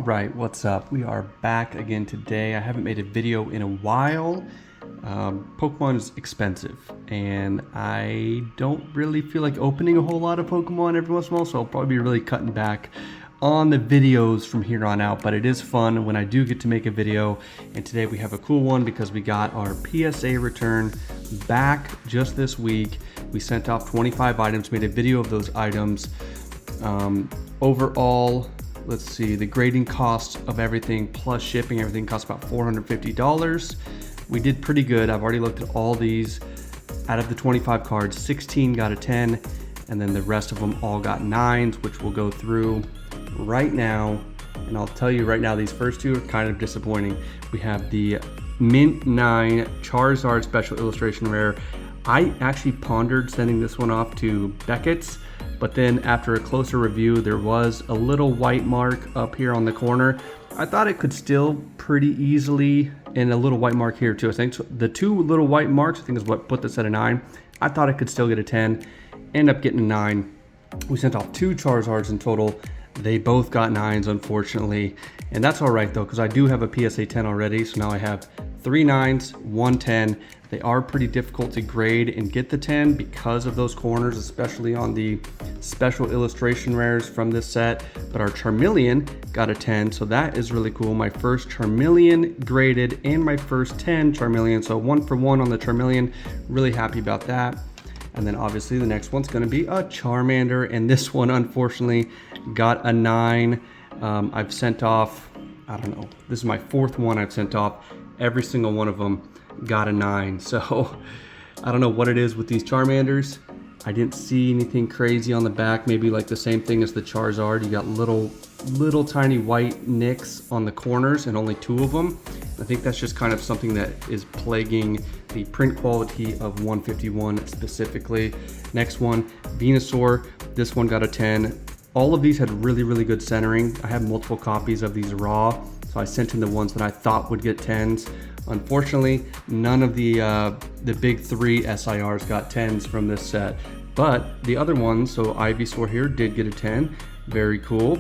Alright, what's up? We are back again today. I haven't made a video in a while. Pokemon is expensive, and I don't really feel like opening a whole lot of Pokemon every once in a while, so I'll probably be really cutting back on the videos from here on out, but it is fun when I do get to make a video. And today we have a cool one because we got our PSA return back just this week. We sent off 25 items, made a video of those items. Overall, let's see, the grading cost of everything plus shipping, everything costs about $450. We did pretty good. I've already looked at all these. Out of the 25 cards, 16 got a 10, and then the rest of them all got 9s, which we'll go through right now. And I'll tell you right now, these first two are kind of disappointing. We have the Mint 9 Charizard Special Illustration Rare. I actually pondered sending this one off to Beckett's, but then after a closer review, there was a little white mark up here on the corner. I thought it could still pretty easily, and a little white mark here too. I think the two little white marks, I think, is what put this at a 9. I thought it could still get a 10, end up getting a 9. We sent off 2 Charizards in total. They both got 9s, unfortunately, and that's all right though, because I do have a PSA 10 already, so now I have 3 9s, 1 10. They are pretty difficult to grade and get the 10 because of those corners, especially on the special illustration rares from this set. But our Charmeleon got a 10, so that is really cool. My first Charmeleon graded and my first 10 Charmeleon, so 1 for 1 on the Charmeleon. Really happy about that. And then obviously the next one's gonna be a Charmander, and this one unfortunately got a 9. I've sent off, I don't know, this is my 4th one I've sent off. Every single one of them got a 9. So I don't know what it is with these Charmanders. I didn't see anything crazy on the back, maybe like the same thing as the Charizard. You got little tiny white nicks on the corners and only 2 of them. I think that's just kind of something that is plaguing the print quality of 151 specifically. Next one, Venusaur. This one got a 10. All of these had really good centering. I have multiple copies of these raw, so I sent in the ones that I thought would get 10s. Unfortunately, none of the big 3 SIRs got 10s from this set, but the other ones, so Ivysaur here did get a 10. Very cool.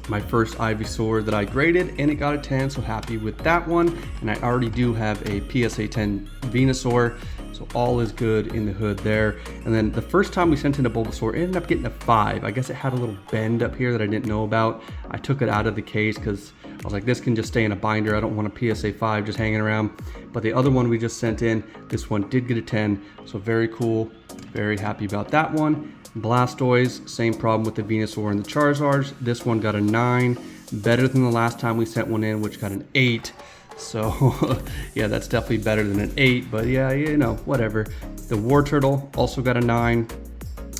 My first Ivysaur that I graded, and it got a 10, so happy with that one. And I already do have a PSA 10 Venusaur, so all is good in the hood there. And then the first time we sent in a Bulbasaur, it ended up getting a 5. I guess it had a little bend up here that I didn't know about. I took it out of the case because I was like, this can just stay in a binder. I don't want a PSA 5 just hanging around. But the other one we just sent in, this one did get a 10, so very cool. Very happy about that one. Blastoise, same problem with the Venusaur and the Charizards. This one got a 9, better than the last time we sent one in, which got an 8. So yeah, that's definitely better than an 8, but yeah, you know, whatever. The Wartortle also got a 9.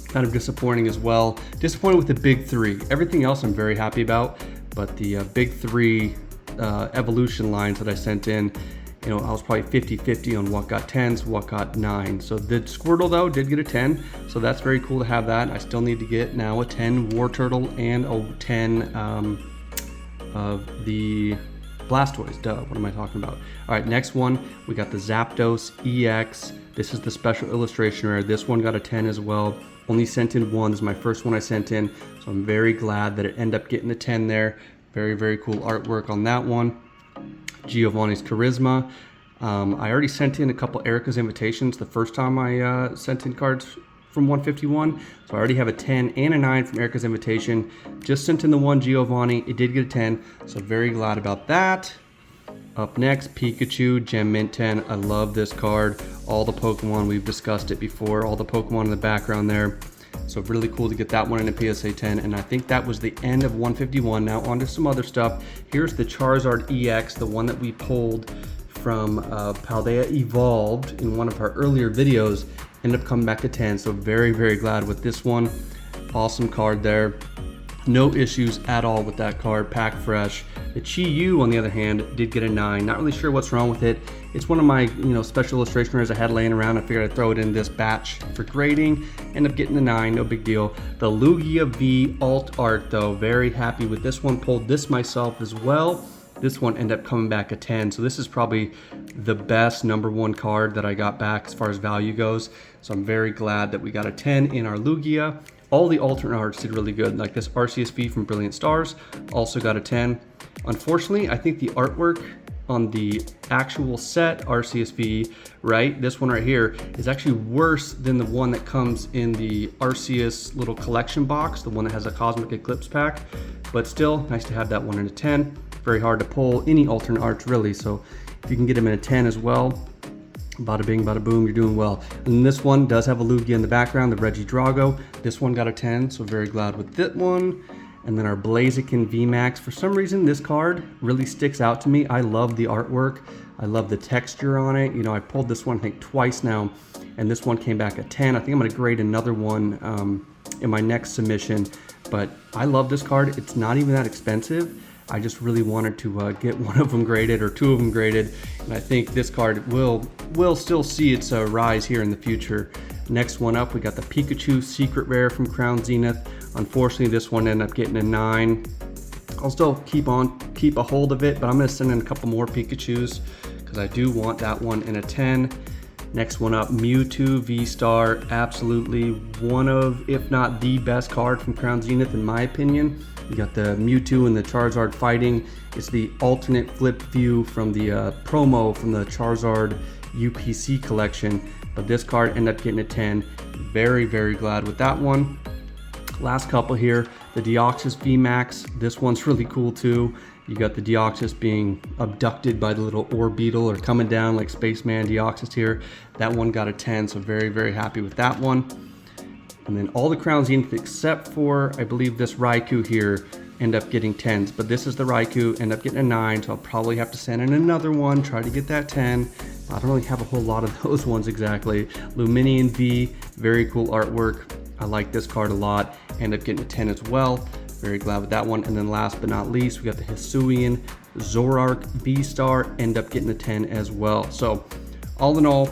Kind of disappointing as well. Disappointed with the big 3. Everything else I'm very happy about, but the big 3 evolution lines that I sent in, you know, I was probably 50-50 on what got 10s, what got 9s. So the Squirtle though did get a 10, so that's very cool to have that. I still need to get now a 10 Wartortle and a 10 of the Blastoise. Duh, what am I talking about? All right, next one, we got the Zapdos EX. This is the special illustration rare. This one got a 10 as well. Only sent in one. This is my first one I sent in, so I'm very glad that it ended up getting a 10 there. Very cool artwork on that one. Giovanni's Charisma. I already sent in a couple Erica's Invitations the first time I sent in cards from 151. So I already have a 10 and a 9 from Erica's Invitation. Just sent in the one Giovanni. It did get a 10, so very glad about that. Up next, Pikachu Gem Mint 10. I love this card. All the Pokemon, we've discussed it before. All the Pokemon in the background there. So really cool to get that one in a PSA 10, and I think that was the end of 151. Now on to some other stuff. Here's the Charizard EX, the one that we pulled from Paldea Evolved in one of our earlier videos. Ended up coming back to 10, so very glad with this one. Awesome card there. No issues at all with that card, pack fresh. The Chi-Yu, on the other hand, did get a 9. Not really sure what's wrong with it. It's one of my, special illustration rares I had laying around. I figured I'd throw it in this batch for grading. End up getting a 9, no big deal. The Lugia V Alt Art, though, very happy with this one. Pulled this myself as well. This one ended up coming back a 10, so this is probably the best #1 card that I got back as far as value goes. So I'm very glad that we got a 10 in our Lugia. All the alternate arts did really good, like this RCSV from Brilliant Stars also got a 10. Unfortunately, I think the artwork on the actual set RCSV, right, this one right here, is actually worse than the one that comes in the Arceus little collection box, the one that has a Cosmic Eclipse pack. But still, nice to have that one in a 10. Very hard to pull any alternate arts really, so if you can get them in a 10 as well, bada bing, bada boom, you're doing well. And this one does have a Lugia in the background, the Reggie Drago. This one got a 10, so very glad with that one. And then our Blaziken VMAX. For some reason, this card really sticks out to me. I love the artwork. I love the texture on it. You know, I pulled this one, I think, twice now, and this one came back a 10. I think I'm gonna grade another one in my next submission. But I love this card. It's not even that expensive. I just really wanted to get one of them graded or two of them graded. And I think this card will still see its rise here in the future. Next one up, we got the Pikachu Secret Rare from Crown Zenith. Unfortunately, this one ended up getting a 9. I'll still keep a hold of it, but I'm gonna send in a couple more Pikachus because I do want that one in a 10. Next one up, Mewtwo V-Star. Absolutely one of, if not the best card from Crown Zenith in my opinion. You got the Mewtwo and the Charizard fighting. It's the alternate flip view from the promo from the Charizard UPC collection. But this card ended up getting a 10. Very, very glad with that one. Last couple here, the Deoxys VMAX. This one's really cool too. You got the Deoxys being abducted by the little Orbeetle or coming down like Spaceman Deoxys here. That one got a 10, so very, very happy with that one. And then all the Crown Zenith except for, I believe, this Raikou here end up getting 10s. But this is the Raikou, end up getting a 9, so I'll probably have to send in another one, try to get that 10. I don't really have a whole lot of those ones exactly. Luminion V, very cool artwork. I like this card a lot. End up getting a 10 as well. Very glad with that one. And then last but not least, we got the Hisuian Zoroark V-Star, end up getting a 10 as well. So all in all,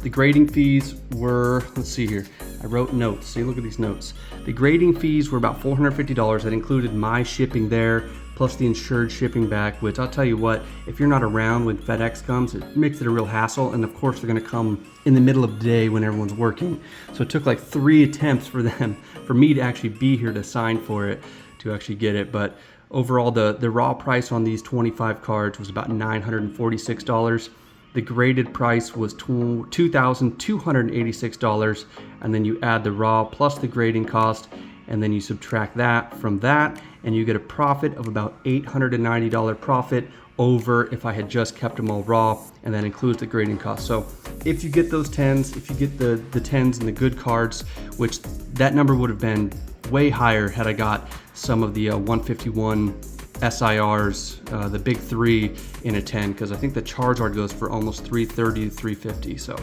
the grading fees were, let's see here. I wrote notes. See, look at these notes. The grading fees were about $450. That included my shipping there, plus the insured shipping back, which I'll tell you what, if you're not around when FedEx comes, it makes it a real hassle. And of course, they're gonna come in the middle of the day when everyone's working. So it took like 3 attempts for me to actually be here to sign for it, to actually get it. But overall, the raw price on these 25 cards was about $946. The graded price was $2,286, and then you add the raw plus the grading cost, and then you subtract that from that, and you get a profit of about $890 profit over if I had just kept them all raw, and that includes the grading cost. So if you get those 10s, if you get the 10s and the good cards, which that number would have been way higher had I got some of the 151 SIRs, the big 3 in a 10, because I think the Charizard goes for almost $330 to $350. So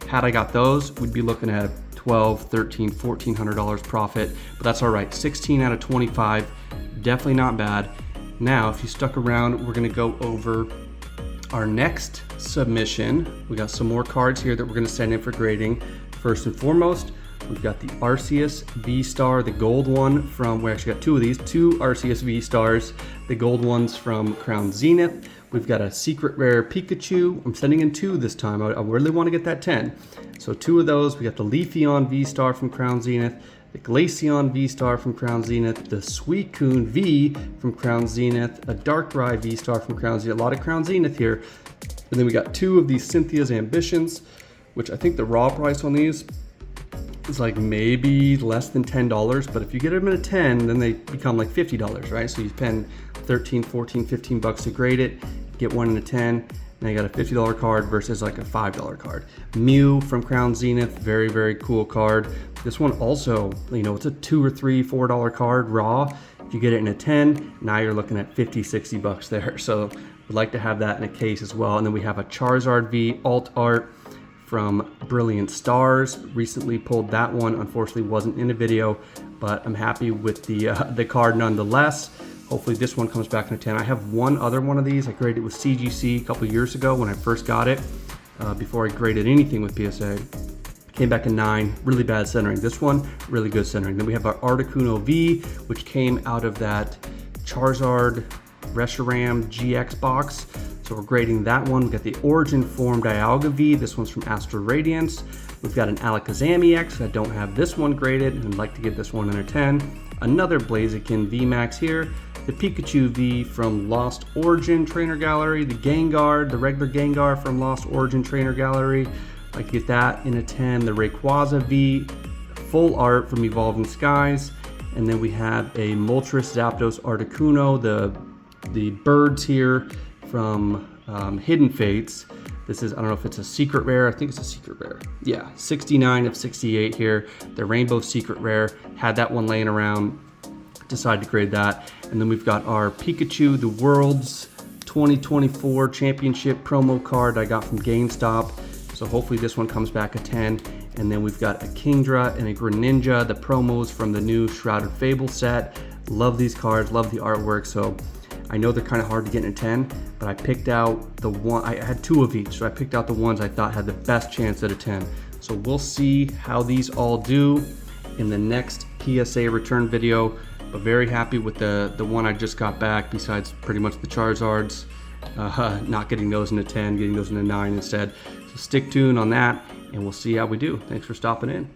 had I got those, we'd be looking at $1,200, $1,300, $1,400 profit, but that's all right. 16 out of 25, definitely not bad. Now, if you stuck around, we're gonna go over our next submission. We got some more cards here that we're gonna send in for grading. First and foremost, we've got the Arceus V-Star, the gold one from, we actually got 2 of these, 2 Arceus V-Stars, the gold ones from Crown Zenith. We've got a secret rare Pikachu. I'm sending in 2 this time. I really want to get that 10. So 2 of those. We got the Leafeon V-Star from Crown Zenith, the Glaceon V-Star from Crown Zenith, the Suicune V from Crown Zenith, a Darkrai V-Star from Crown Zenith. A lot of Crown Zenith here. And then we got 2 of these Cynthia's Ambitions, which I think the raw price on these is like maybe less than $10, but if you get them in a 10, then they become like $50, right? So you spend 13, 14, 15 bucks to grade it, get one in a 10, now you got a $50 card versus like a $5 card. Mew from Crown Zenith, very, very cool card. This one also, you know, it's a $2 or $3, $4 card raw. If you get it in a 10, now you're looking at 50, 60 bucks there. So we'd like to have that in a case as well. And then we have a Charizard V alt art from Brilliant Stars. Recently pulled that one, unfortunately wasn't in a video, but I'm happy with the card nonetheless. Hopefully this one comes back in a 10. I have one other one of these. I graded it with CGC a couple years ago when I first got it, before I graded anything with PSA. Came back a 9, really bad centering. This one, really good centering. Then we have our Articuno V, which came out of that Charizard Reshiram GX box. So So we're grading that one. We've got the Origin Form Dialga V. This one's from Astral Radiance. We've got an Alakazam EX. I don't have this one graded and I'd like to give this 1 out of 10. Another Blaziken VMAX here. The Pikachu V from Lost Origin Trainer Gallery. The Gengar, the regular Gengar from Lost Origin Trainer Gallery. I'd like to get that in a 10. The Rayquaza V, full art from Evolving Skies. And then we have a Moltres Zapdos Articuno, the birds here from Hidden Fates. This is, I don't know if it's a secret rare. I think it's a secret rare. Yeah, 69 of 68 here. The Rainbow Secret Rare. Had that one laying around. Decided to grade that. And then we've got our Pikachu, the World's 2024 Championship promo card I got from GameStop. So hopefully this one comes back a 10. And then we've got a Kingdra and a Greninja, the promos from the new Shrouded Fable set. Love these cards, love the artwork. So I know they're kind of hard to get in a 10, but I picked out the one, I had 2 of each, so I picked out the ones I thought had the best chance at a 10. So we'll see how these all do in the next PSA return video, but very happy with the one I just got back, besides pretty much the Charizards, not getting those in a 10, getting those in a 9 instead. So stick tuned on that, and we'll see how we do. Thanks for stopping in.